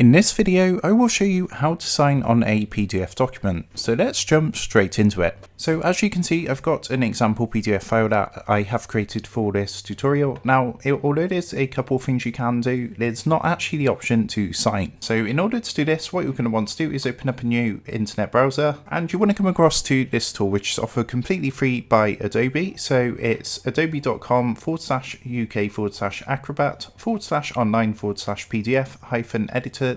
In this video, I will show you how to sign on a PDF document. So let's jump straight into it. So as you can see, I've got an example PDF file that I have created for this tutorial. Now, although there's a couple of things you can do, there's not actually the option to sign. So in order to do this, what you're going to want to do is open up a new internet browser, and you want to come across to this tool, which is offered completely free by Adobe. So it's adobe.com/uk/acrobat/online/pdf-editor.html.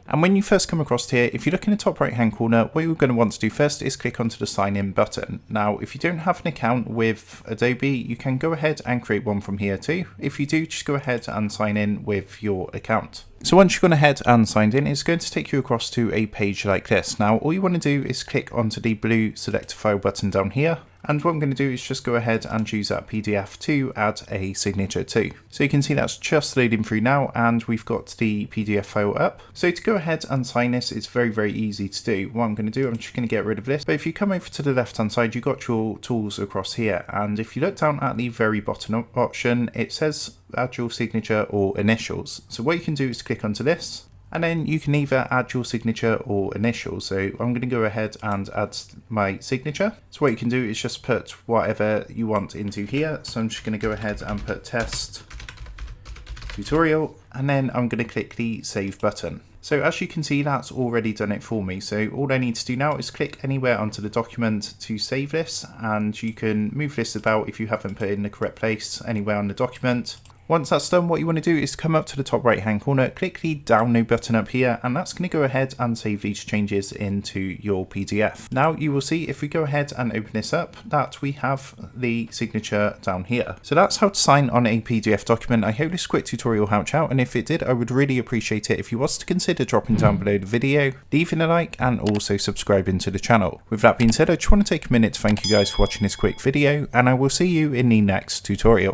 And when you first come across here, if you look in the top right hand corner, what you're going to want to do first is click onto the sign in button. Now, if you don't have an account with Adobe, you can go ahead and create one from here too. If you do, just go ahead and sign in with your account. So once you've gone ahead and signed in, it's going to take you across to a page like this. Now, all you want to do is click onto the blue select a file button down here. And what I'm going to do is just go ahead and choose that PDF to add a signature to. So you can see that's just loading through now, and we've got the PDF file up. So to go ahead and sign this, it's very, very easy to do. What I'm going to do, I'm just going to get rid of this. But if you come over to the left hand side, you've got your tools across here. And if you look down at the very bottom option, it says add your signature or initials. So what you can do is click onto this. And then you can either add your signature or initials. So I'm going to go ahead and add my signature. So what you can do is just put whatever you want into here. So I'm just going to go ahead and put test tutorial, and then I'm going to click the save button. So as you can see, that's already done it for me. So all I need to do now is click anywhere onto the document to save this, and you can move this about if you haven't put it in the correct place anywhere on the document. Once that's done, what you want to do is come up to the top right hand corner, click the download button up here, and that's going to go ahead and save these changes into your PDF. Now you will see if we go ahead and open this up that we have the signature down here. So that's how to sign on a PDF document. I hope this quick tutorial helped you out, and if it did, I would really appreciate it if you was to consider dropping down below the video, leaving a like, and also subscribing to the channel. With that being said, I just want to take a minute to thank you guys for watching this quick video, and I will see you in the next tutorial.